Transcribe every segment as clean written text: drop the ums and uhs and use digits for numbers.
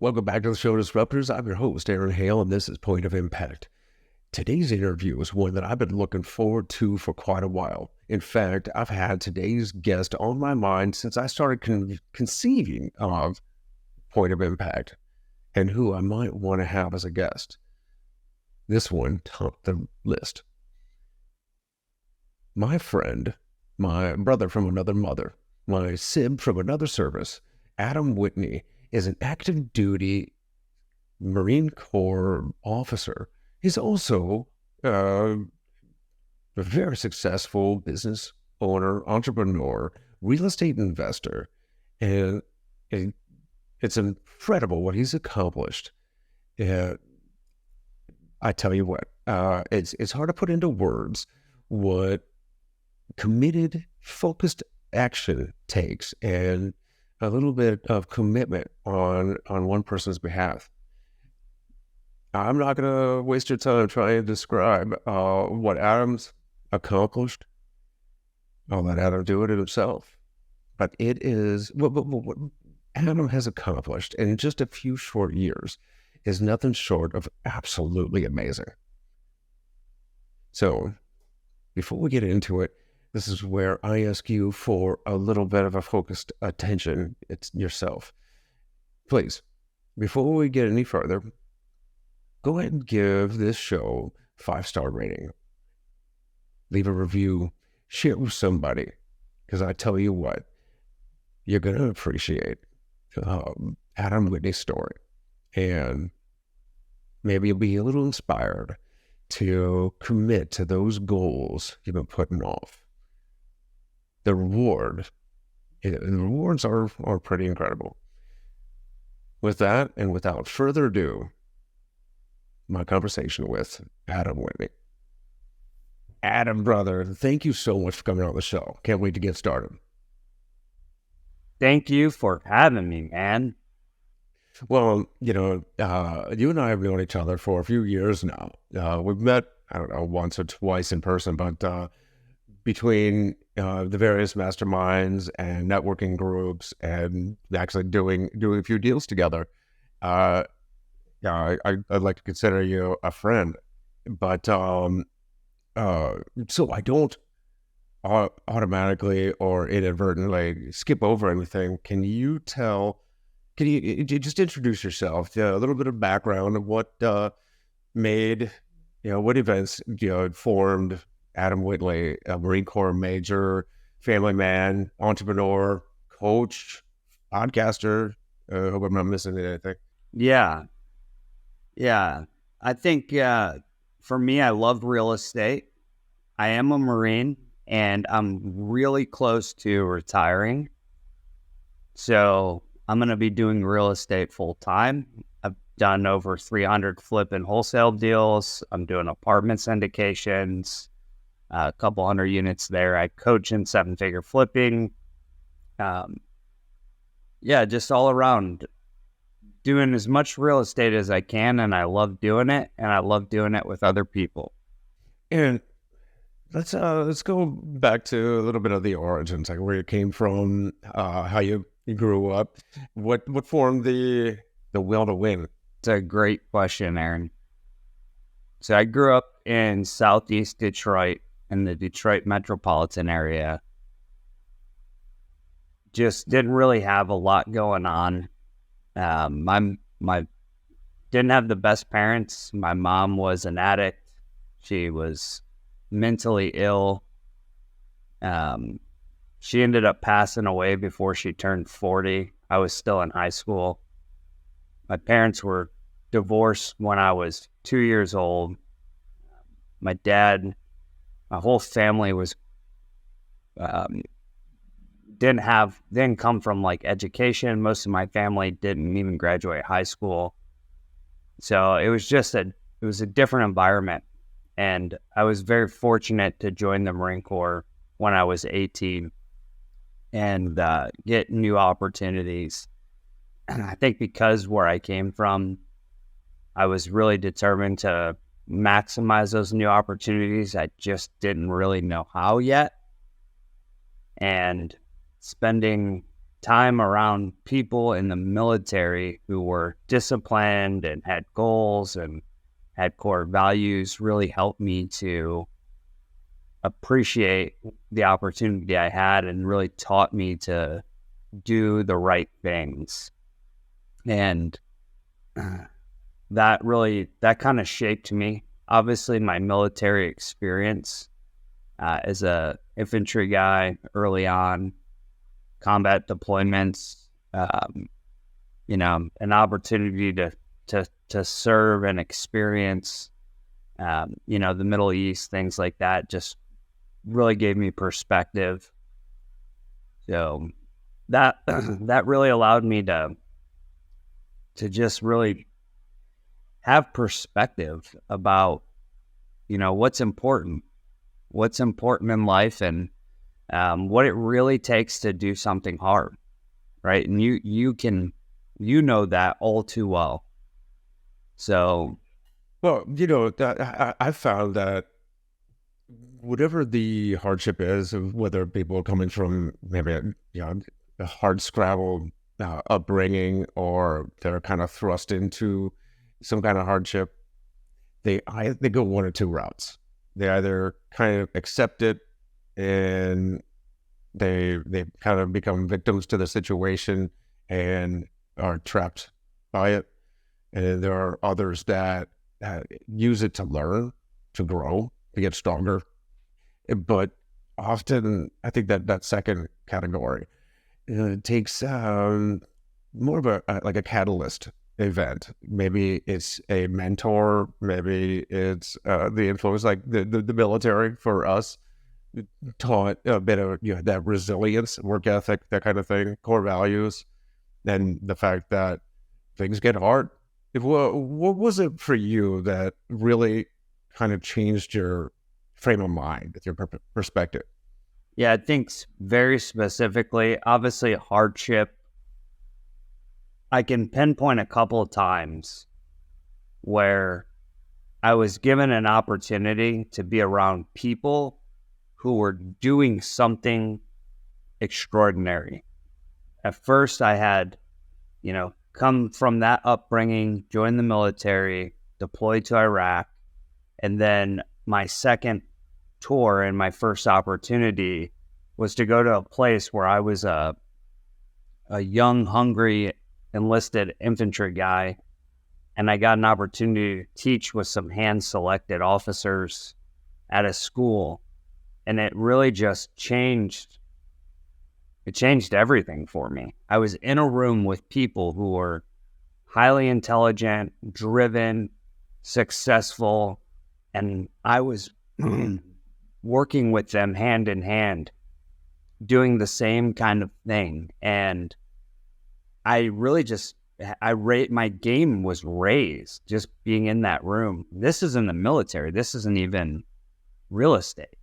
Welcome back to the show Disruptors. I'm your host, Aaron Hale, and this is Point of Impact. Today's interview is one that I've been looking forward to for quite a while. In fact, I've had today's guest on my mind since I started conceiving of Point of Impact and who I might want to have as a guest. This one topped the list. My friend, my brother from another mother, my sib from another service, Adam Whitney, is an active duty Marine Corps officer. He's also a very successful business owner, entrepreneur, real estate investor, and it's incredible what he's accomplished. I tell you what, it's hard to put into words what committed, focused action takes, and a little bit of commitment on one person's behalf. I'm not going to waste your time trying to describe what Adam's accomplished. I'll let Adam do it himself. But it is, what Adam has accomplished in just a few short years is nothing short of absolutely amazing. So, before we get into it, this is where I ask you for a little bit of a focused attention. It's yourself. Please, before we get any further, go ahead and give this show 5-star rating. Leave a review. Share it with somebody. Because I tell you what, you're going to appreciate Adam Whitney's story. And maybe you'll be a little inspired to commit to those goals you've been putting off. The rewards are pretty incredible. With that, and without further ado, my conversation with Adam Whitney. Adam, brother, thank you so much for coming on the show. Can't wait to get started. Thank you for having me, man. Well, you and I have known each other for a few years now. We've met, I don't know, once or twice in person, but between the various masterminds and networking groups and actually doing a few deals together, I'd like to consider you a friend. But so I don't automatically or inadvertently skip over anything. Can you just introduce yourself, a little bit of background of what made, what events, formed Adam Whitney, a Marine Corps major, family man, entrepreneur, coach, podcaster. Hope I'm not missing anything. Yeah. I think for me, I love real estate. I am a Marine, and I'm really close to retiring. So I'm going to be doing real estate full time. I've done over 300 flip and wholesale deals. I'm doing apartment syndications, a couple hundred units there. I coach in 7-figure flipping. Just all around doing as much real estate as I can, and I love doing it, and I love doing it with other people. And let's go back to a little bit of the origins, like where you came from, how you grew up, what formed the will to win. It's a great question, Aaron. So I grew up in Southeast Detroit, in the Detroit metropolitan area. Just didn't really have a lot going on. My didn't have the best parents. My mom was an addict. She was mentally ill. She ended up passing away before she turned 40. I was still in high school. My parents were divorced when I was 2 years old. My whole family was didn't come from like education. Most of my family didn't even graduate high school. So it was a different environment. And I was very fortunate to join the Marine Corps when I was 18 and get new opportunities. And I think because where I came from, I was really determined to maximize those new opportunities. I just didn't really know how yet. And spending time around people in the military who were disciplined and had goals and had core values really helped me to appreciate the opportunity I had and really taught me to do the right things. And that kind of shaped me. Obviously, my military experience as a infantry guy early on, combat deployments, an opportunity to serve and experience, the Middle East, things like that, just really gave me perspective. So that that really allowed me to just really have perspective about, what's important in life, and what it really takes to do something hard, right? And you know that all too well. So, Well, I found that whatever the hardship is, whether people are coming from maybe a hard scrabble upbringing, or they're kind of thrust into some kind of hardship, they go one or two routes. They either kind of accept it and they kind of become victims to the situation and are trapped by it, and there are others that use it to learn, to grow, to get stronger. But often, I think that second category takes more of a catalyst event. Maybe it's a mentor, maybe it's the influence, like the military for us taught a bit of that resilience, work ethic, that kind of thing, core values, and the fact that things get hard. What was it for you that really kind of changed your frame of mind, your perspective? yeah, I think very specifically, obviously hardship. I can pinpoint a couple of times where I was given an opportunity to be around people who were doing something extraordinary. At first, I had, come from that upbringing, joined the military, deployed to Iraq, and then my second tour and my first opportunity was to go to a place where I was a young, hungry, enlisted infantry guy, and I got an opportunity to teach with some hand-selected officers at a school, and it really just changed. It changed everything for me. I was in a room with people who were highly intelligent, driven, successful, and I was working with them hand in hand, doing the same kind of thing. And I really my game was raised just being in that room. This isn't the military. This isn't even real estate.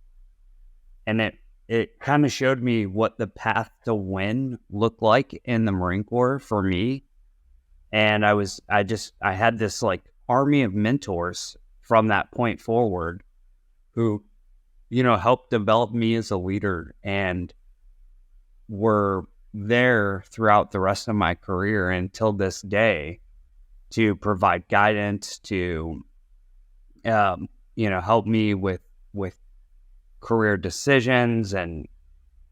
And it kind of showed me what the path to win looked like in the Marine Corps for me. And I had this like army of mentors from that point forward who, helped develop me as a leader and were there throughout the rest of my career until this day to provide guidance, to help me with career decisions, and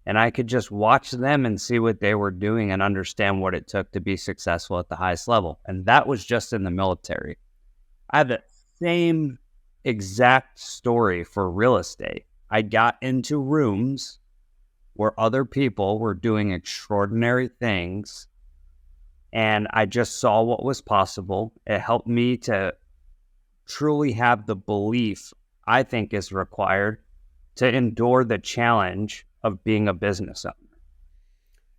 I could just watch them and see what they were doing and understand what it took to be successful at the highest level. And that was just in the military. I have the same exact story for real estate. I got into rooms where other people were doing extraordinary things, and I just saw what was possible. It helped me to truly have the belief I think is required to endure the challenge of being a business owner.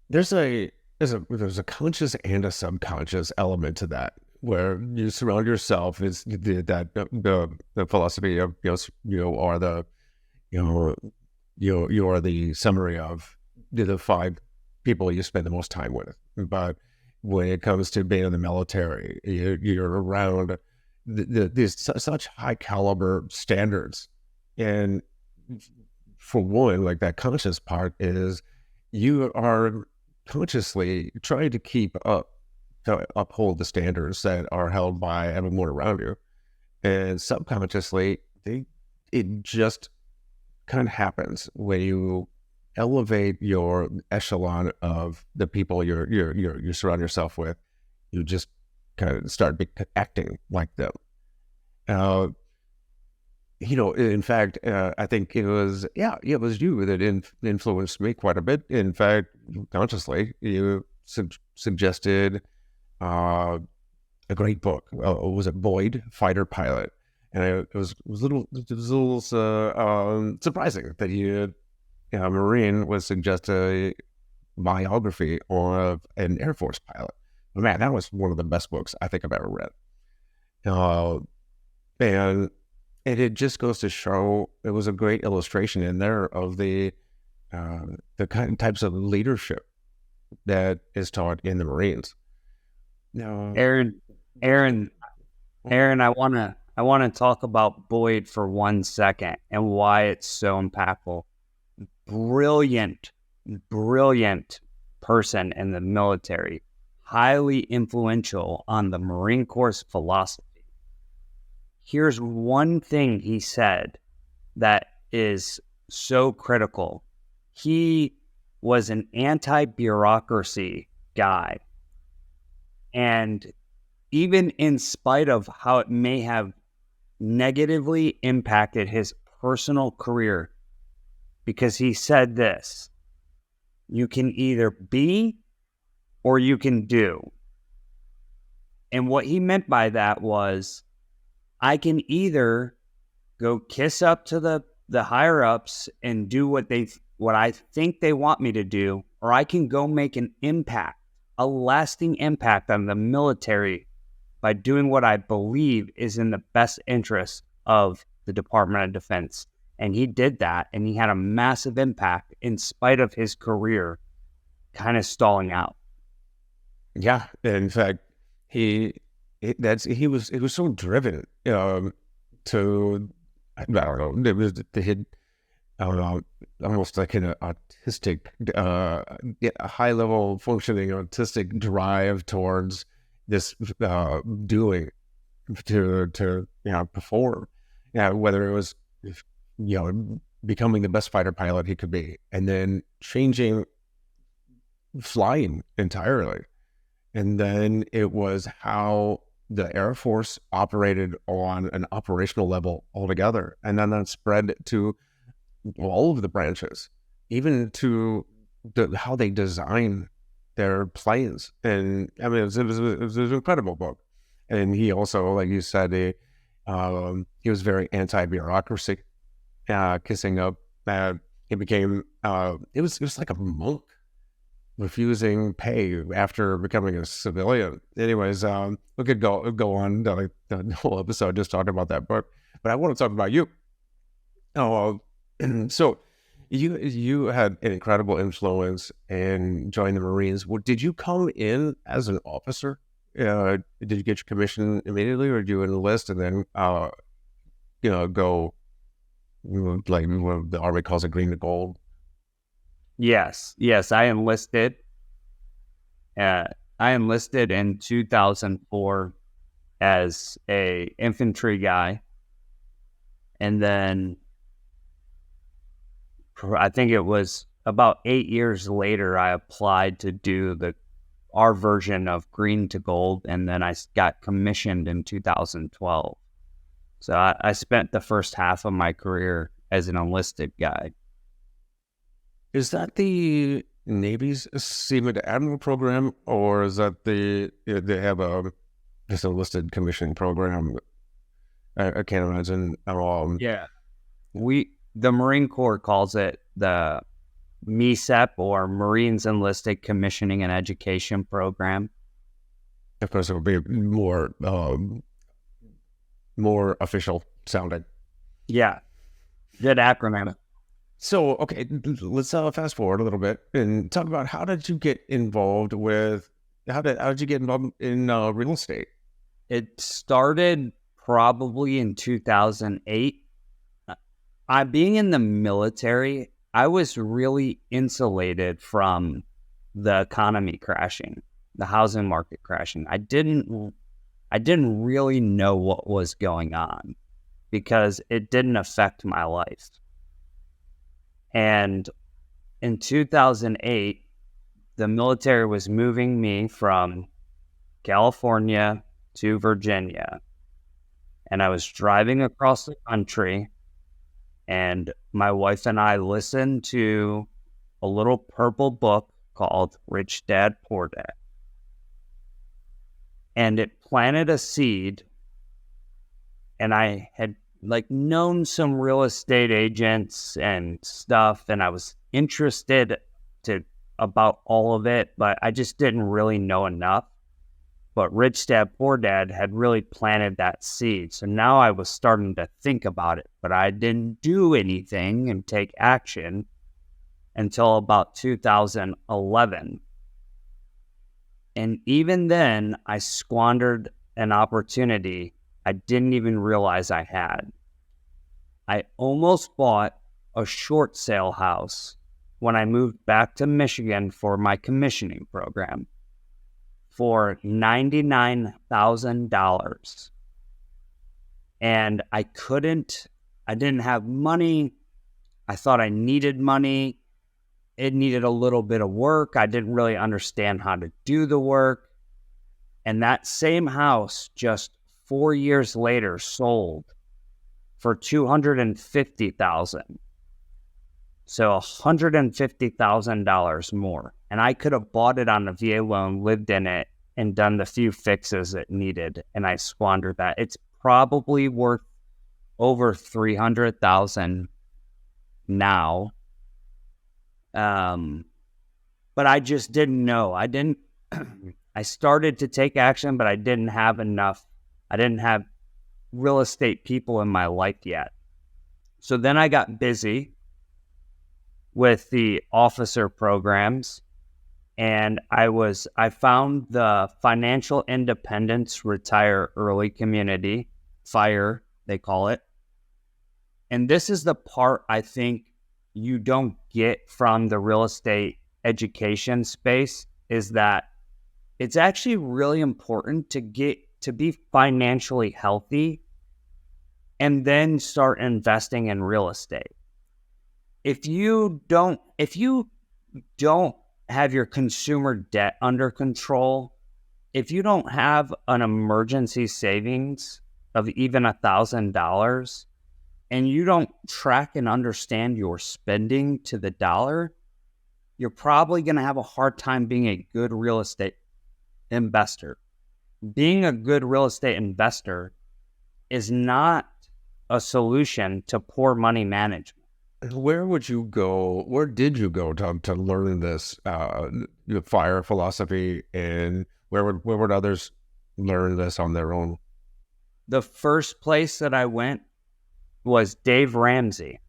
There's a conscious and a subconscious element to that, where you surround yourself. Is the philosophy of you are the you are the summary of the 5 people you spend the most time with. But when it comes to being in the military, you're around these such high caliber standards. And for one, like that conscious part is you are consciously try to uphold the standards that are held by everyone around you, and subconsciously it just kind of happens when you elevate your echelon of the people you surround yourself with. You just kind of start acting like them. Uh, in fact, I think it was you that influenced me quite a bit. In fact, consciously, you suggested a great book. Was it Boyd, Fighter Pilot? And it was a little surprising that Marine would suggest a biography of an Air Force pilot. But man, that was one of the best books I think I've ever read. And it just goes to show, it was a great illustration in there of the kind of types of leadership that is taught in the Marines. No, Aaron, I want to talk about Boyd for 1 second and why it's so impactful. Brilliant person in the military, highly influential on the Marine Corps philosophy. Here's one thing he said that is so critical. He was an anti-bureaucracy guy. And even in spite of how it may have negatively impacted his personal career, because he said this: you can either be or you can do. And what he meant by that was, I can either go kiss up to the higher ups and do what I think they want me to do, or I can go make an impact, a lasting impact on the military by doing what I believe is in the best interest of the Department of Defense. And he did that, and he had a massive impact in spite of his career kind of stalling out. Yeah, in fact, he was so driven to, I don't know, it was I don't know, almost like an autistic, a high level functioning autistic drive towards this doing to perform. Yeah, whether it was becoming the best fighter pilot he could be, and then changing flying entirely. And then it was how the Air Force operated on an operational level altogether. And then that spread to all of the branches, even to how they design their planes. And I mean, it was an incredible book. And he also, like you said, he was very anti-bureaucracy, kissing up. He became, it was like a monk refusing pay after becoming a civilian. Anyways, we could go on the whole episode just talking about that book, but I want to talk about you. And so you had an incredible influence and joined the Marines. Did you come in as an officer? Did you get your commission immediately, or did you enlist and then go like what the Army calls it, green to gold? Yes, I enlisted. I enlisted in 2004 as a infantry guy, and then I think it was about 8 years later I applied to do our version of green to gold, and then I got commissioned in 2012. So I spent the first half of my career as an enlisted guy. Is that the Navy's Seaman to Admiral program, or is that they have this enlisted commissioning program? I can't imagine at all. Yeah, the Marine Corps calls it the MESEP, or Marines Enlisted Commissioning and Education Program. Of course, it would be more official sounding. Yeah, good acronym. So, okay, let's fast forward a little bit and talk about how did you get involved in real estate? It started probably in 2008. Being in the military, I was really insulated from the economy crashing, the housing market crashing. I didn't really know what was going on because it didn't affect my life. And in 2008, the military was moving me from California to Virginia. And I was driving across the country, and my wife and I listened to a little purple book called Rich Dad, Poor Dad. And it planted a seed, and I had known some real estate agents and stuff, and I was interested about all of it, but I just didn't really know enough. But Rich Dad, Poor Dad had really planted that seed. So now I was starting to think about it, but I didn't do anything and take action until about 2011. And even then, I squandered an opportunity I didn't even realize I had. I almost bought a short sale house when I moved back to Michigan for my commissioning program for $99,000. And I didn't have money. I thought I needed money. It needed a little bit of work. I didn't really understand how to do the work. And that same house just 4 years later sold for $250,000. So $150,000 more. And I could have bought it on a VA loan, lived in it, and done the few fixes it needed. And I squandered that. It's probably worth over $300,000 now. But I just didn't know. I started to take action, but I didn't have enough. I didn't have real estate people in my life yet. So then I got busy with the officer programs, and I found the Financial Independence Retire Early Community, FIRE, they call it. And this is the part I think you don't get from the real estate education space, is that it's actually really important to be financially healthy and then start investing in real estate. If you don't have your consumer debt under control, if you don't have an emergency savings of even $1,000, and you don't track and understand your spending to the dollar, you're probably going to have a hard time being a good real estate investor. Being a good real estate investor is not a solution to poor money management. Where did you go to learn this FIRE philosophy, and where would others learn this on their own? The first place that I went was Dave Ramsey.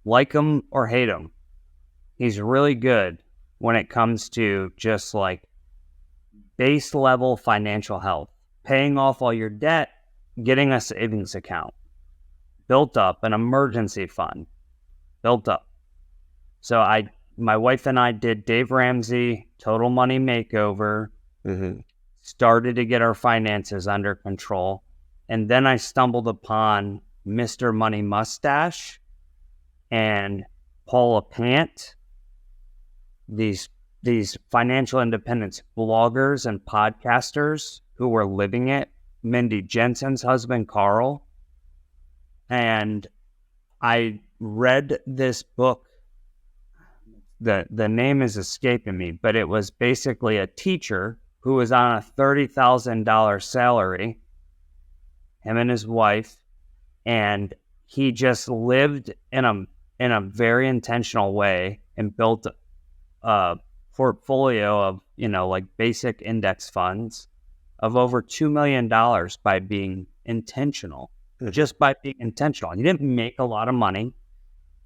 Like him or hate him, he's really good when it comes to just base level financial health, paying off all your debt, getting a savings account built up, an emergency fund built up. So my wife and I did Dave Ramsey Total Money Makeover, started to get our finances under control. And then I stumbled upon Mr. Money Mustache and Paula Pant, these financial independence bloggers and podcasters who were living it, Mindy Jensen's husband, Carl. And I read this book. The name is escaping me, but it was basically a teacher who was on a $30,000 salary, him and his wife, and he just lived in a very intentional way and built a portfolio of, basic index funds of over $2 million by being intentional. Just by being intentional. He didn't make a lot of money.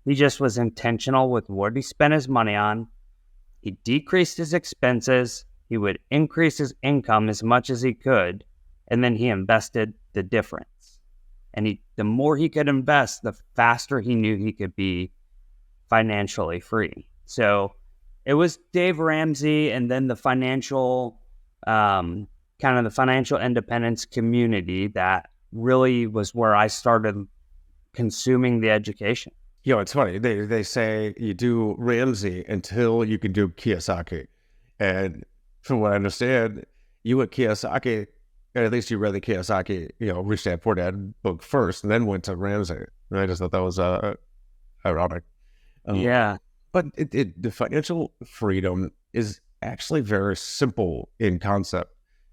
He just was intentional with what he spent his money on. He decreased his expenses. He would increase his income as much as he could, and then he invested the difference. And the more he could invest, the faster he knew he could be financially free. So It was Dave Ramsey, and then the financial, kind of the financial independence community that really was where I started consuming the education. It's funny. They say you do Ramsey until you can do Kiyosaki. And from what I understand, you went Kiyosaki, at least you read the Kiyosaki, Rich Dad Poor Dad book first, and then went to Ramsey. And I just thought that was ironic. Yeah. But the financial freedom is actually very simple in concept.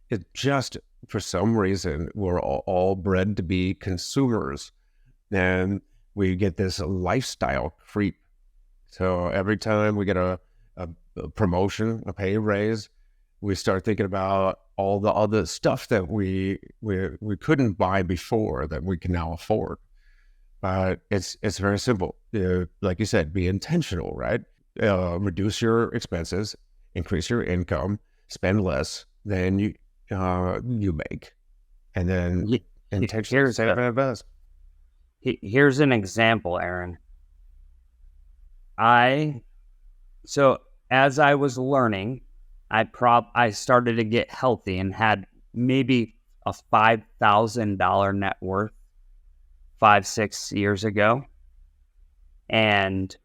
It just, for some reason, we're all bred to be consumers. And we get this lifestyle creep. So every time we get a promotion, a pay raise, we start thinking about all the other stuff that we couldn't buy before that we can now afford. But it's very simple. Like you said, be intentional, right? Reduce your expenses, increase your income, spend less than you make, and then intentionally save and invest. Here's an example, Aaron. So as I was learning, I started to get healthy and had maybe a $5,000 net worth 5-6 years ago. And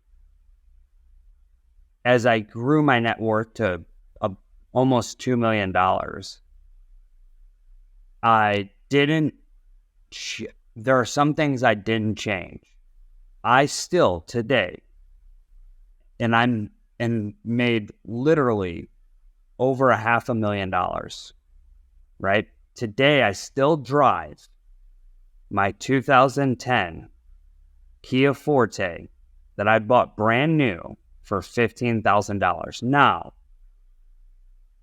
as I grew my net worth to almost $2 million, there are some things I didn't change. I still today, and made literally over $500,000, right? Today, I still drive my 2010 Kia Forte that I bought brand new for $15,000. Now,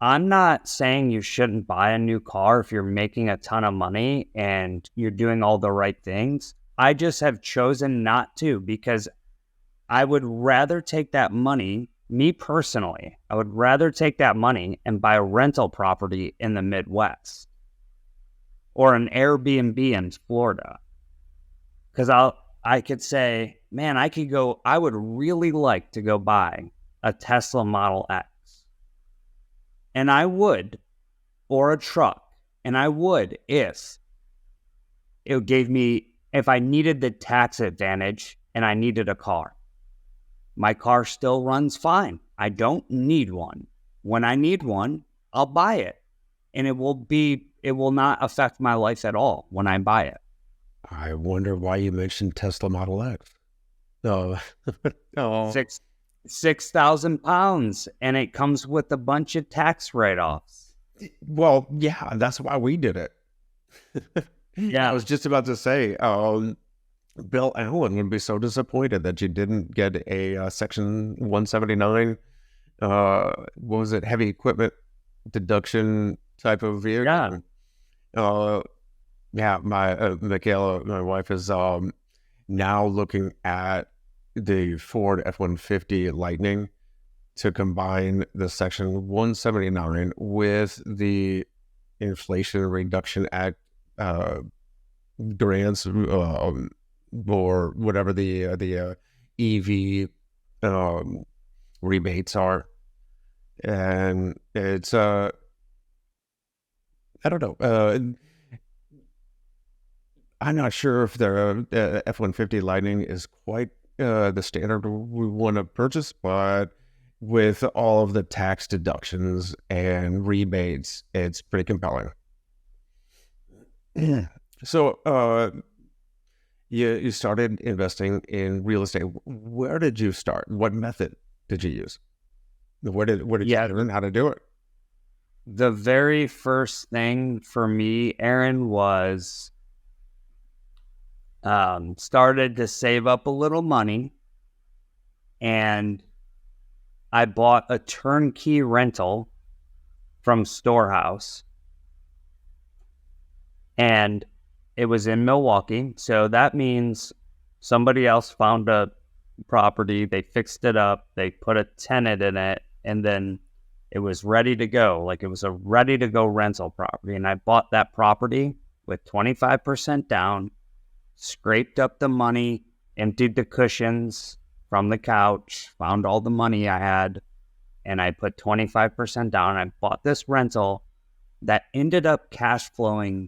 I'm not saying you shouldn't buy a new car if you're making a ton of money and you're doing all the right things. I just have chosen not to, because I would rather take that money, me personally, I would rather take that money and buy a rental property in the Midwest or an Airbnb in Florida. Because I could say, man, I would really like to go buy a Tesla Model X. And I would, or a truck. And I would if I needed the tax advantage and I needed a car. My car still runs fine. I don't need one. When I need one, I'll buy it. And it will not affect my life at all when I buy it. I wonder why you mentioned Tesla Model X. Oh. 6,000 pounds, and it comes with a bunch of tax write-offs. Well, yeah, that's why we did it. Yeah. I was just about to say, Bill Allen would be so disappointed that you didn't get a Section 179, what was it, heavy equipment deduction type of vehicle. Yeah. Michaela, my wife, is now looking at the Ford F-150 Lightning to combine the Section 179 with the Inflation Reduction Act grants, or whatever the EV rebates are. And it's I don't know. I'm not sure if the F-150 Lightning is quite the standard we want to purchase, but with all of the tax deductions and rebates, it's pretty compelling. So you started investing in real estate. Where did you start? What method did you use? Where did you learn how to do it? The very first thing for me, Aaron, was started to save up a little money, and I bought a turnkey rental from Storehouse, and it was in Milwaukee. So that means somebody else found a property, they fixed it up, they put a tenant in it, and then it was ready to go. Like, it was a ready to go rental property. And I bought that property with 25% down, scraped up the money, emptied the cushions from the couch, found all the money I had, and I put 25% down. I bought this rental that ended up cash flowing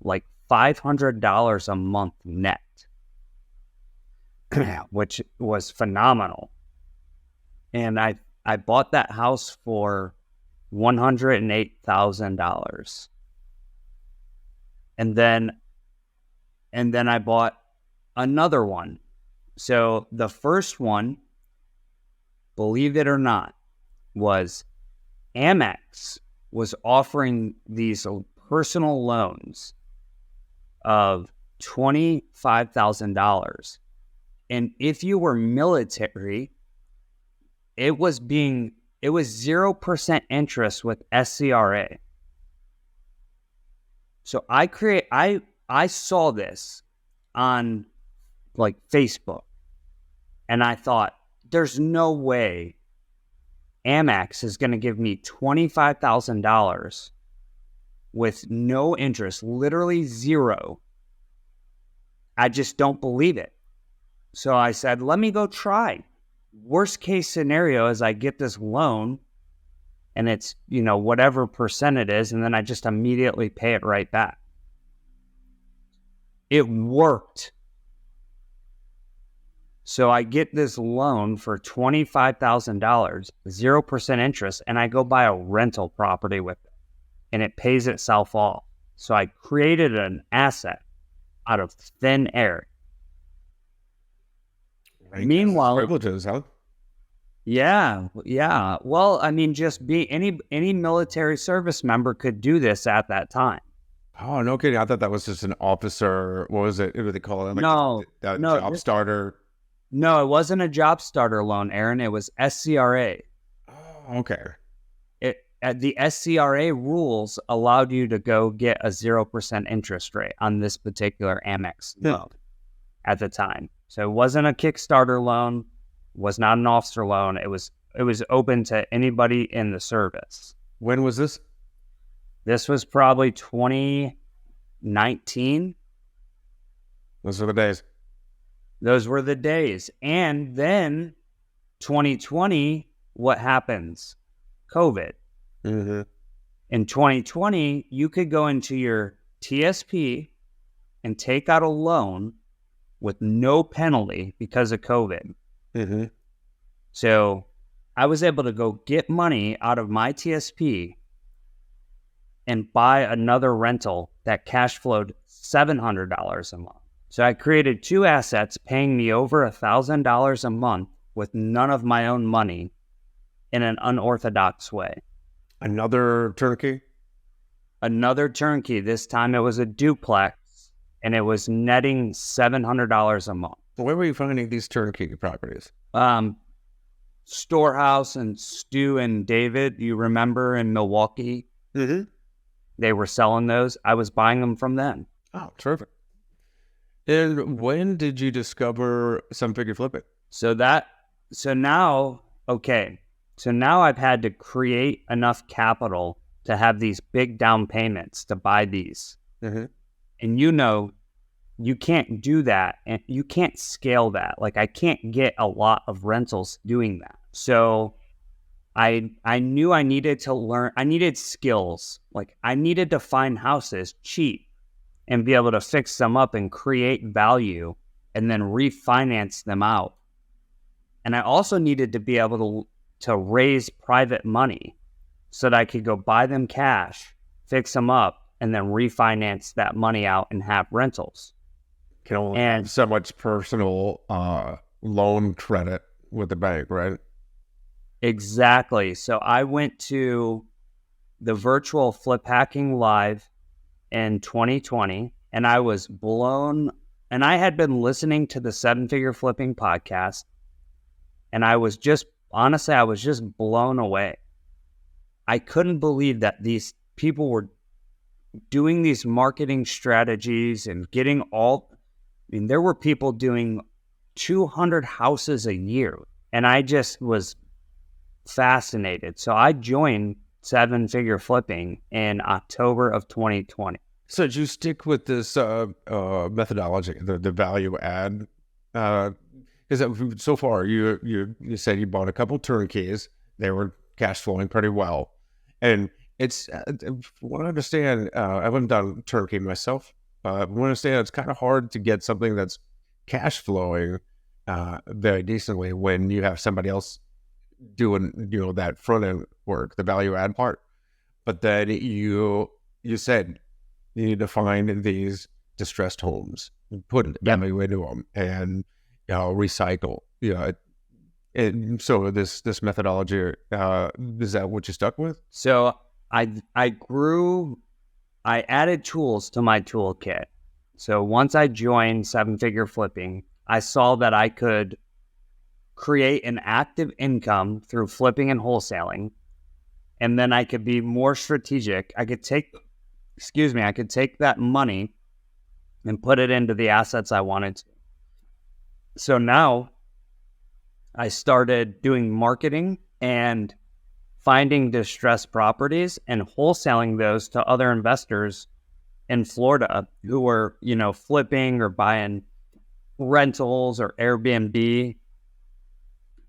like $500 a month net, which was phenomenal. And I bought that house for $108,000. And then I bought another one. So the first one, believe it or not, was Amex was offering these personal loans of $25,000. And if you were military, it was 0% interest with SCRA. So I saw this on like Facebook, and I thought, there's no way Amex is going to give me $25,000 with no interest, literally zero. I just don't believe it. So I said, let me go try. Worst case scenario is I get this loan and it's, whatever percent it is, and then I just immediately pay it right back. It worked. So I get this loan for $25,000, 0% interest, and I go buy a rental property with it, and it pays itself off. So I created an asset out of thin air. Meanwhile, privileges, huh? Yeah. Well, I mean, just any military service member could do this at that time. Oh, no kidding. I thought that was just an officer. What was it? What do they call it? Like No. job starter. No, it wasn't a job starter loan, Aaron. It was SCRA. Oh, okay. The SCRA rules allowed you to go get a 0% interest rate on this particular Amex loan at the time. So it wasn't a Kickstarter loan, was not an officer loan. It was open to anybody in the service. When was this? This was probably 2019. Those were the days. Those were the days. And then 2020, what happens? COVID. Mm-hmm. In 2020, you could go into your TSP and take out a loan with no penalty because of COVID. Mm-hmm. So I was able to go get money out of my TSP and buy another rental that cash flowed $700 a month. So I created two assets paying me over $1,000 a month with none of my own money in an unorthodox way. Another turnkey? Another turnkey. This time it was a duplex, and it was netting $700 a month. Where were you finding these turnkey properties? Storehouse and Stu and David, you remember, in Milwaukee? Mm-hmm. They were selling those. I was buying them from them. Oh, terrific. And when did you discover seven-figure flipping? So now I've had to create enough capital to have these big down payments to buy these. Mm-hmm. And you can't do that, and you can't scale that. Like, I can't get a lot of rentals doing that. So I knew I needed to learn. I needed skills. Like, I needed to find houses cheap and be able to fix them up and create value and then refinance them out. And I also needed to be able to raise private money so that I could go buy them cash, fix them up, and then refinance that money out and have rentals. Can only have so much personal loan credit with the bank, right? Exactly. So I went to the virtual Flip Hacking Live in 2020, and I was blown. And I had been listening to the Seven Figure Flipping podcast, and I was just blown away. I couldn't believe that these people were doing these marketing strategies and getting there were people doing 200 houses a year, and I just was fascinated. So I joined Seven Figure Flipping in October of 2020. So did you stick with this methodology, the value add? Because so far you said you bought a couple turnkeys. They were cash flowing pretty well. And it's, what I understand, I haven't done turnkey myself, but I understand it's kind of hard to get something that's cash flowing very decently when you have somebody else doing, that front end work, the value add part. But then you said you need to find these distressed homes, put value into them, and recycle. And so this methodology, is that what you stuck with? So I added tools to my toolkit. So once I joined Seven Figure Flipping, I saw that I could create an active income through flipping and wholesaling. And then I could be more strategic. I could take that money and put it into the assets I wanted to. So now I started doing marketing and finding distressed properties and wholesaling those to other investors in Florida who were, flipping or buying rentals or Airbnb.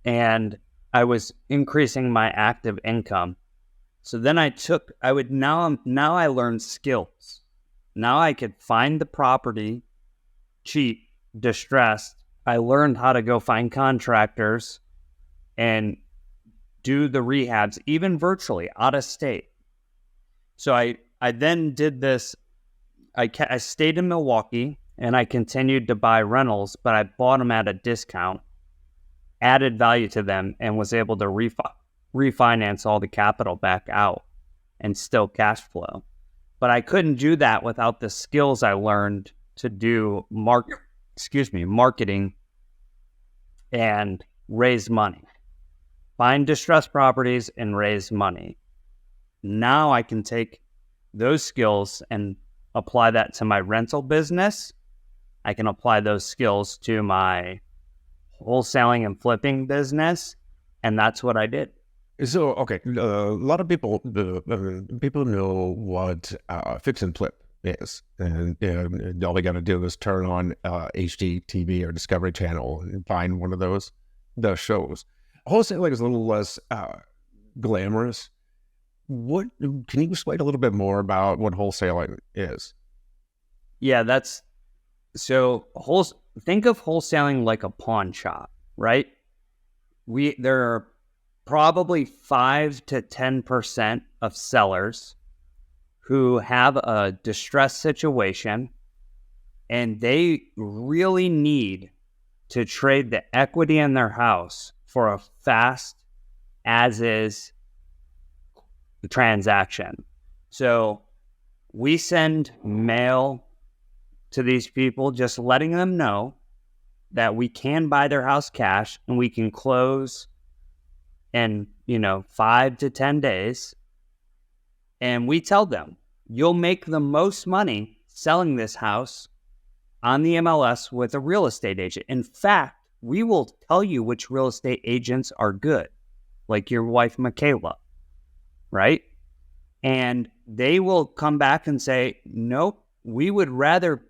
And I was increasing my active income. So then I learned skills. Now I could find the property cheap, distressed. I learned how to go find contractors and do the rehabs, even virtually, out of state. So I then did this. I stayed in Milwaukee and I continued to buy rentals, but I bought them at a discount, added value to them, and was able to refinance all the capital back out and still cash flow. But I couldn't do that without the skills I learned to do marketing and raise money. Find distressed properties and raise money. Now I can take those skills and apply that to my rental business. I can apply those skills to my wholesaling and flipping business. And that's what I did. So, okay, a lot of people know what fix and flip is, and all they got to do is turn on HGTV or Discovery Channel and find one of those shows. Wholesaling is a little less glamorous. Can you explain a little bit more about what wholesaling is? Yeah, think of wholesaling like a pawn shop, right? There are probably 5 to 10% of sellers who have a distressed situation and they really need to trade the equity in their house for a fast as-is transaction. So we send mail to these people just letting them know that we can buy their house cash and we can close in 5 to 10 days. And we tell them, you'll make the most money selling this house on the MLS with a real estate agent. In fact, we will tell you which real estate agents are good, like your wife, Michaela, right? And they will come back and say, nope, we would rather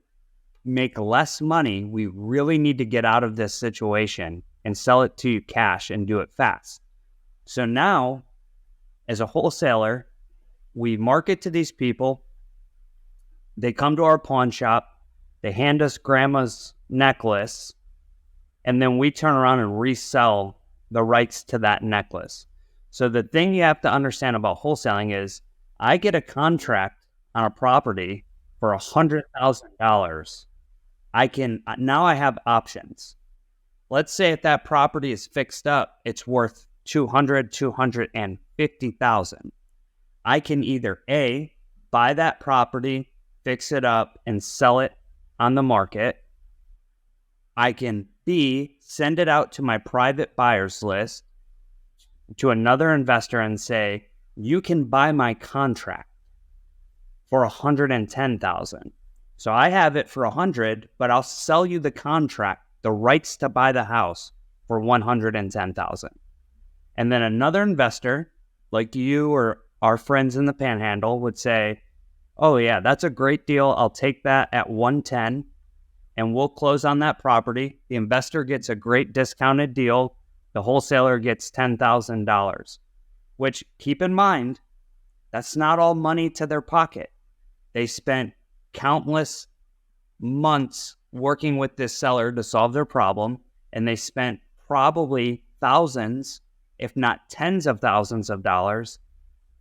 make less money. We really need to get out of this situation and sell it to you cash and do it fast. So now, as a wholesaler, we market to these people. They come to our pawn shop. They hand us grandma's necklace. And then we turn around and resell the rights to that necklace. So the thing you have to understand about wholesaling is I get a contract on a property for $100,000. Now I have options. Let's say if that property is fixed up, it's worth $250,000. I can either A, buy that property, fix it up, and sell it on the market. I can B, send it out to my private buyers list to another investor and say, you can buy my contract for $110,000. So I have it for $100,000, but I'll sell you the contract, the rights to buy the house for $110,000. And then another investor, like you or our friends in the Panhandle, would say, oh yeah, that's a great deal. I'll take that at $110,000 and we'll close on that property. The investor gets a great discounted deal. The wholesaler gets $10,000. which, keep in mind, that's not all money to their pocket. They spent countless months working with this seller to solve their problem, and they spent probably thousands, if not tens of thousands of dollars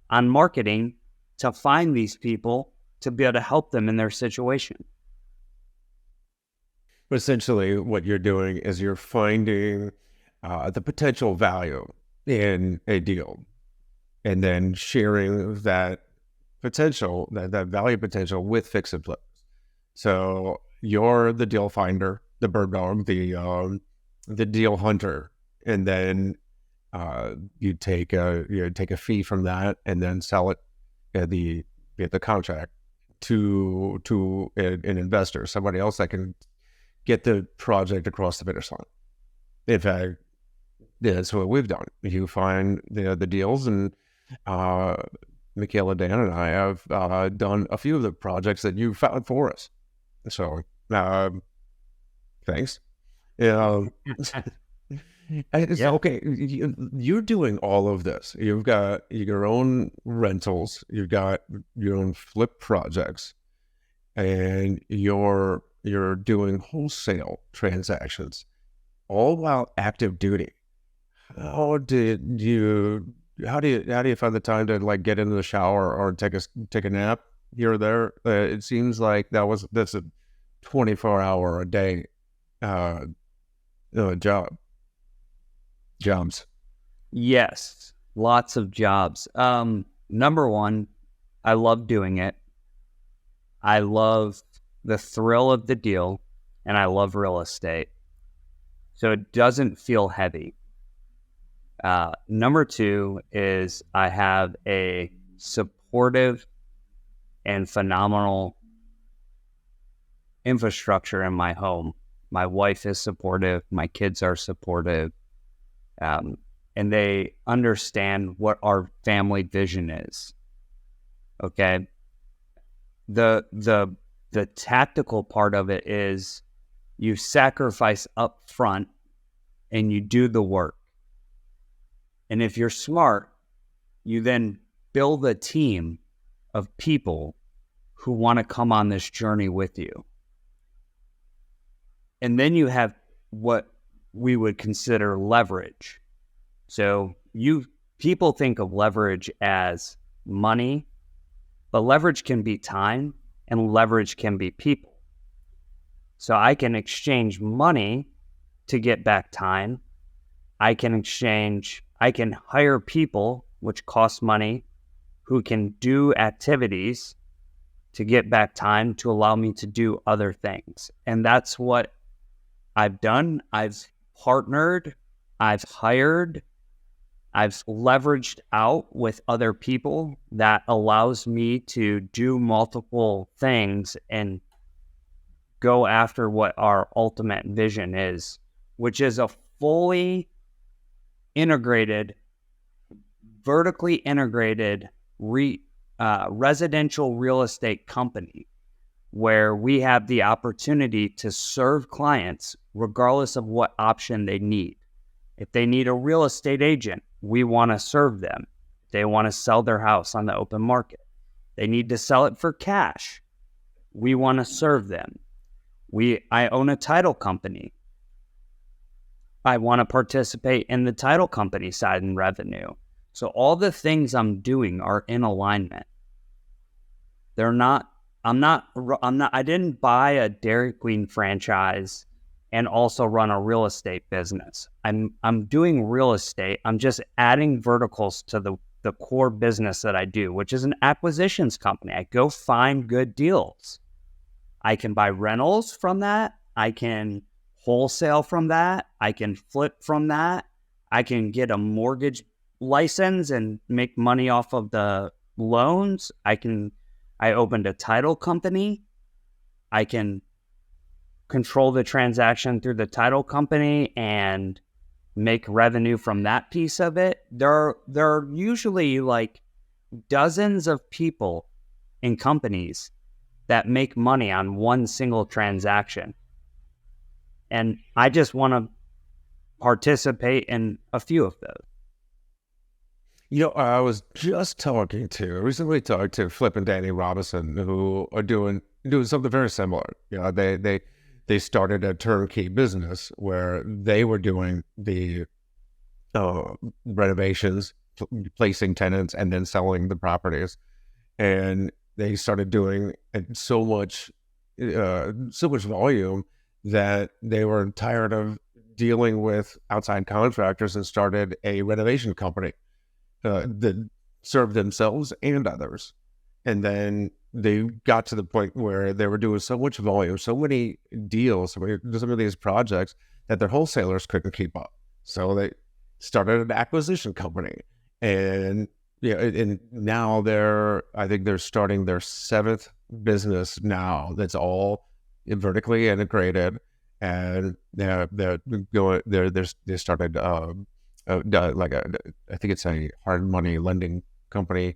on marketing to find these people to be able to help them in their situation. But essentially, what you're doing is you're finding the potential value in a deal, and then sharing that potential, that value potential with fix and flips. So you're the deal finder, the bird dog, the deal hunter, and then you take a fee from that, and then sell it at the contract to an investor, somebody else that can get the project across the finish line. In fact, that's what we've done. You find the deals, and Michaela, Dan, and I have done a few of the projects that you found for us. So, thanks. Okay, you're doing all of this. You've got your own rentals, you've got your own flip projects, and you're doing wholesale transactions, all while active duty. How do you find the time to like get into the shower or take a nap here or there? It seems like that's a 24-hour a day jobs. Yes, lots of jobs. Number one, I love doing it. I love the thrill of the deal, and I love real estate. So it doesn't feel heavy. Number two is I have a supportive and phenomenal infrastructure in my home. My wife is supportive. My kids are supportive. And they understand what our family vision is. Okay. The tactical part of it is you sacrifice up front and you do the work. And if you're smart, you then build a team of people who want to come on this journey with you. And then you have what we would consider leverage. So people think of leverage as money, but leverage can be time and leverage can be people. So I can exchange money to get back time. I can hire people, which costs money, who can do activities to get back time to allow me to do other things. And that's what I've done. I've partnered, I've hired, I've leveraged out with other people that allows me to do multiple things and go after what our ultimate vision is, which is a fully integrated, vertically integrated residential real estate company where we have the opportunity to serve clients regardless of what option they need. If they need a real estate agent, we want to serve them. If they want to sell their house on the open market, they need to sell it for cash, we want to serve them. I own a title company. I want to participate in the title company side in revenue. So all the things I'm doing are in alignment. I didn't buy a Dairy Queen franchise and also run a real estate business. I'm doing real estate. I'm just adding verticals to the core business that I do, which is an acquisitions company. I go find good deals. I can buy rentals from that. I can wholesale from that. I can flip from that. I can get a mortgage license and make money off of the loans. I opened a title company. I can control the transaction through the title company and make revenue from that piece of it. There are usually like dozens of people in companies that make money on one single transaction. And I just want to participate in a few of those. I was just recently talked to Flip and Danny Robinson, who are doing something very similar. They started a turnkey business where they were doing the renovations, placing tenants, and then selling the properties. And they started doing so much volume that they were tired of dealing with outside contractors and started a renovation company that served themselves and others. And then they got to the point where they were doing so much volume, so many deals, some of these projects that their wholesalers couldn't keep up. So they started an acquisition company, and and now I think they're starting their 7th business now. That's all vertically integrated, and they started I think it's a hard money lending company.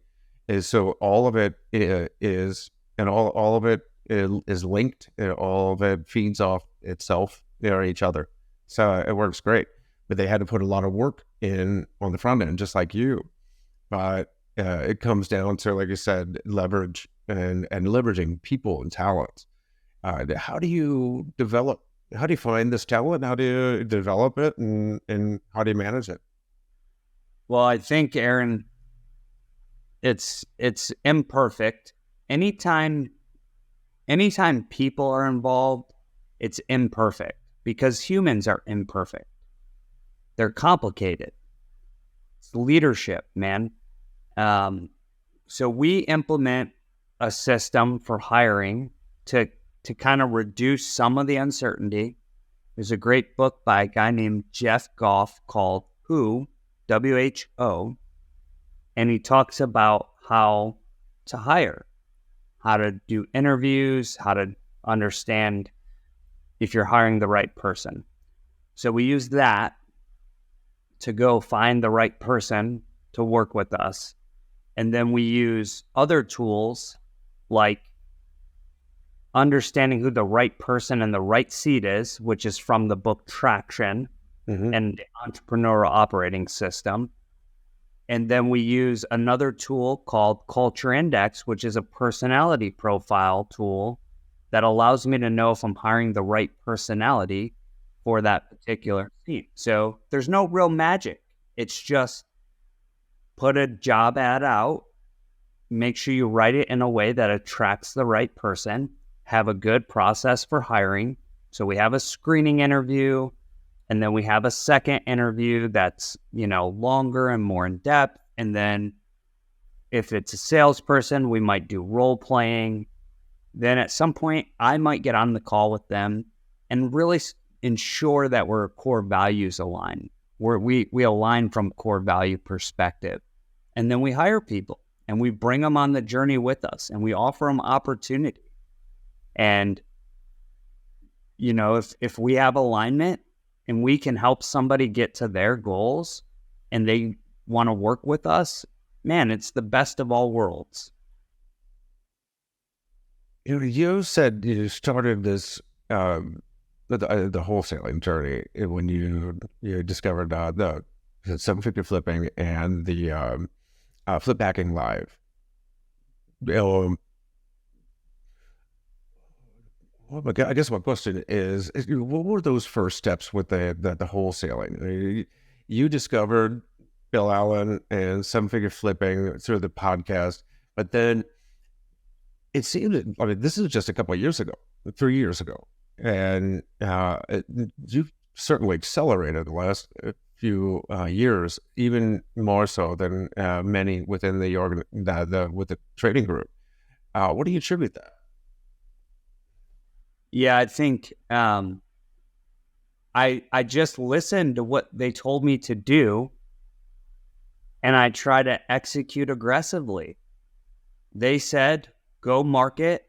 So all of it is, and all of it is linked. All of it feeds off itself or each other. So it works great. But they had to put a lot of work in on the front end, just like you. But it comes down to, like you said, leverage and leveraging people and talent. How do you find this talent? How do you develop it, and how do you manage it? Well, I think, Aaron, it's imperfect. Anytime people are involved, it's imperfect because humans are imperfect. They're complicated. It's leadership, man. So we implement a system for hiring to kind of reduce some of the uncertainty. There's a great book by a guy named Jeff Goff called Who, W-H-O, and he talks about how to hire, how to do interviews, how to understand if you're hiring the right person. So we use that to go find the right person to work with us. And then we use other tools like understanding who the right person in the right seat is, which is from the book Traction and the Entrepreneurial Operating System. And then we use another tool called Culture Index, which is a personality profile tool that allows me to know if I'm hiring the right personality for that particular seat. So there's no real magic. It's just put a job ad out, make sure you write it in a way that attracts the right person, have a good process for hiring. So we have a screening interview, and then we have a second interview that's, longer and more in depth. And then if it's a salesperson, we might do role playing. Then at some point, I might get on the call with them and really ensure that we're core values aligned, where we align from core value perspective. And then we hire people and we bring them on the journey with us and we offer them opportunity. And, if we have alignment and we can help somebody get to their goals and they want to work with us, man, it's the best of all worlds. You said you started this the wholesaling journey when you discovered the 750 flipping and the flip packing live. I guess my question is what were those first steps with the wholesaling? You discovered Bill Allen and 7-figure flipping through the podcast, but then it seemed that, this is just a couple of years ago, 3 years ago. And you've certainly accelerated the last few years, even more so than many within with the trading group. What do you attribute that? Yeah, I think I just listened to what they told me to do, and I try to execute aggressively. They said, go market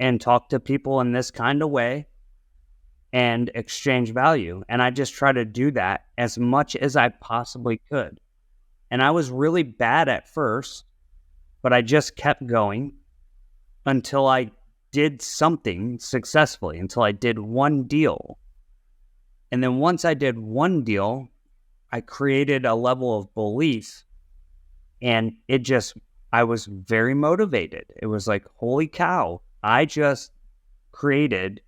and talk to people in this kind of way and exchange value. And I just try to do that as much as I possibly could. And I was really bad at first, but I just kept going until I did something successfully, until I did one deal. And then once I did one deal, I created a level of belief And I was very motivated. It was like, holy cow, I just created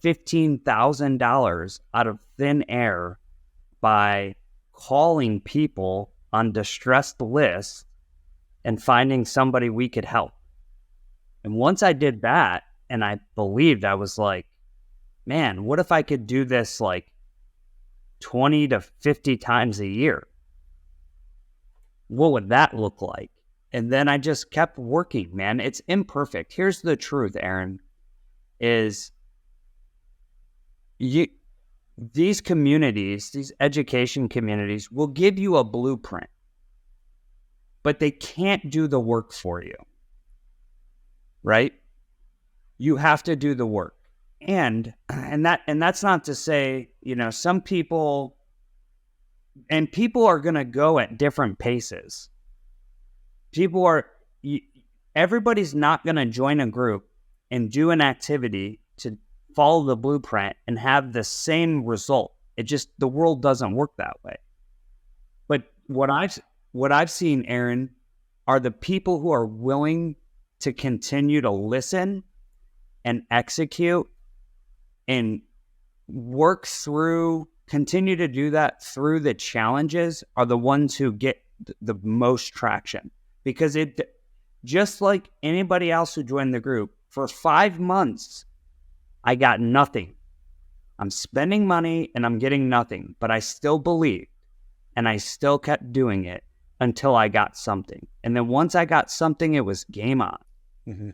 $15,000 out of thin air by calling people on distressed lists and finding somebody we could help. And once I did that, and I believed, I was like, man, what if I could do this like 20 to 50 times a year? What would that look like? And then I just kept working, man. It's imperfect. Here's the truth, Aaron, is these communities, these education communities will give you a blueprint, but they can't do the work for you, right? You have to do the work. And that's not to say, some people are going to go at different paces. Everybody's not going to join a group and do an activity to follow the blueprint and have the same result. The world doesn't work that way. But what I've seen, Aaron, are the people who are willing to continue to listen and execute and continue to do that through the challenges are the ones who get the most traction. Because just like anybody else who joined the group, for 5 months, I got nothing. I'm spending money and I'm getting nothing, but I still believed and I still kept doing it until I got something. And then once I got something, it was game on. Mm-hmm.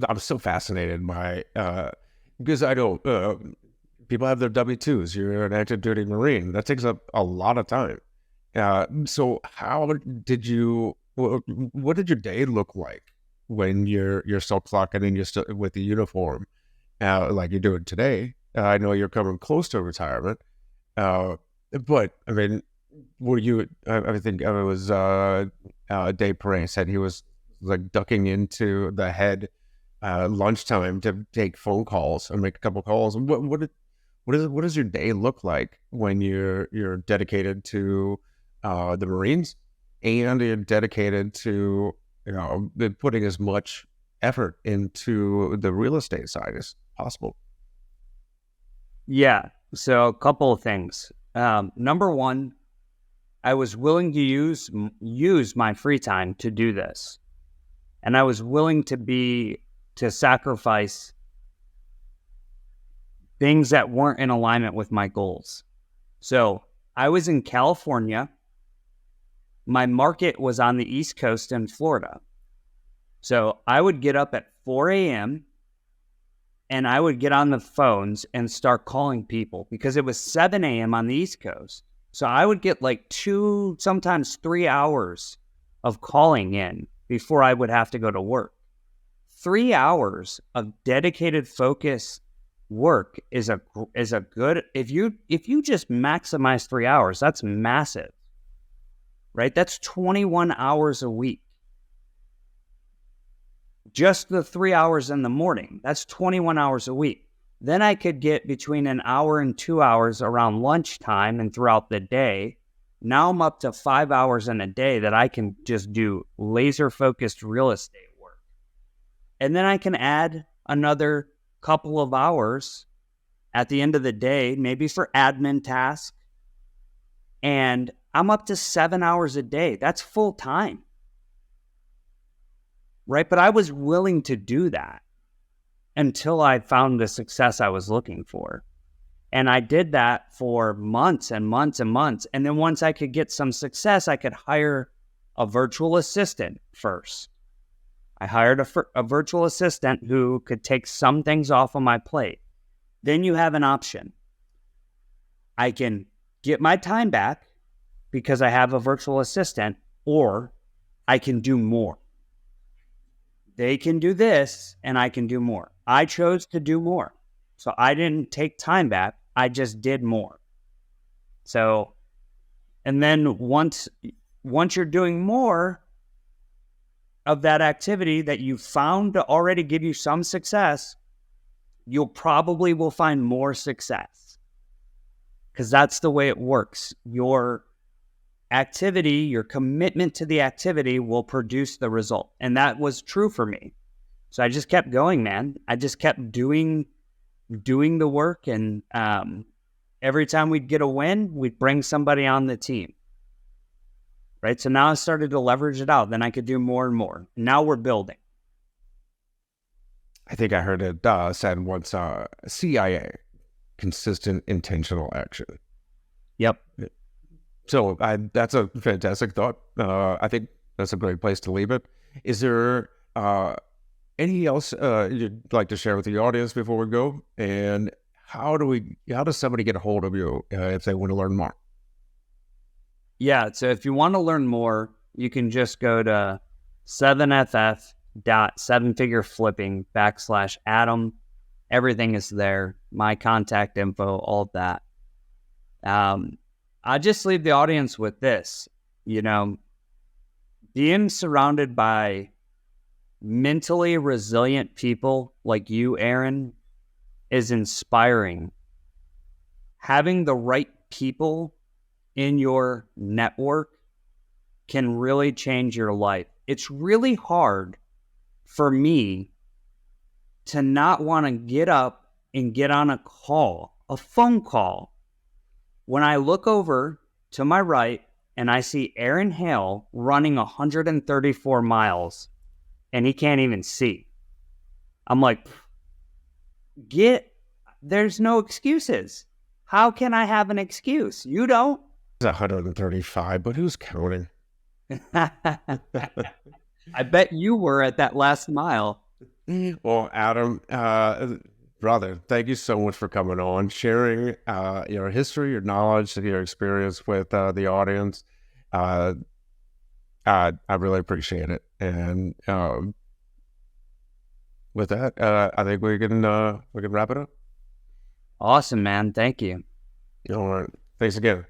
I'm so fascinated by, because I know people have their W-2s. You're an active duty Marine. That takes up a lot of time. So what did your day look like when you're still clocking in, you're still with the uniform, like you're doing today? I know you're coming close to retirement, but I mean, were you? I think it was Dave Perrin said he was like ducking into the head lunchtime to take phone calls and make a couple calls. What does your day look like when you're dedicated to the Marines and you're dedicated to putting as much effort into the real estate side as possible? Yeah. So a couple of things. Number one, I was willing to use my free time to do this. And I was willing to sacrifice things that weren't in alignment with my goals. So I was in California. My market was on the East Coast in Florida. So I would get up at 4 a.m. and I would get on the phones and start calling people because it was 7 a.m. on the East Coast. So I would get like 2, sometimes 3 hours of calling in before I would have to go to work. 3 hours of dedicated focus work is a good, if you just maximize 3 hours, that's massive, right? That's 21 hours a week. Just the 3 hours in the morning, that's 21 hours a week. Then I could get between an hour and 2 hours around lunchtime and throughout the day. Now I'm up to 5 hours in a day that I can just do laser focused real estate work. And then I can add another couple of hours at the end of the day, maybe for admin tasks. And I'm up to 7 hours a day. That's full time. Right? But I was willing to do that until I found the success I was looking for. And I did that for months and months and months. And then once I could get some success, I could hire a virtual assistant first. I hired a virtual assistant who could take some things off of my plate. Then you have an option. I can get my time back because I have a virtual assistant, or I can do more. They can do this and I can do more. I chose to do more. So I didn't take time back. I just did more. So, and then once you're doing more of that activity that you found to already give you some success, you'll probably will find more success. Because that's the way it works. activity, your commitment to the activity will produce the result. And that was true for me. So I just kept going, man. I just kept doing the work. And every time we'd get a win, we'd bring somebody on the team. Right. So now I started to leverage it out. Then I could do more and more. Now we're building. I think I heard it said once, CIA, consistent intentional action. Yep. So that's a fantastic thought. I think that's a great place to leave it. Is there anything else you'd like to share with the audience before we go? And how does somebody get a hold of you if they want to learn more? Yeah. So if you want to learn more, you can just go to 7ff.7figureflipping/Adam. Everything is there. My contact info, all of that. I just leave the audience with this, being surrounded by mentally resilient people like you, Aaron, is inspiring. Having the right people in your network can really change your life. It's really hard for me to not want to get up and get on a phone call, when I look over to my right and I see Aaron Hale running 134 miles and he can't even see. I'm like, there's no excuses. How can I have an excuse? You don't. It's 135, but who's counting? I bet you were at that last mile. Well, Adam, brother, thank you so much for coming on, sharing your history, your knowledge, your experience with the audience. I really appreciate it. And with that, I think we can wrap it up. Awesome, man. Thank you. All right. Thanks again.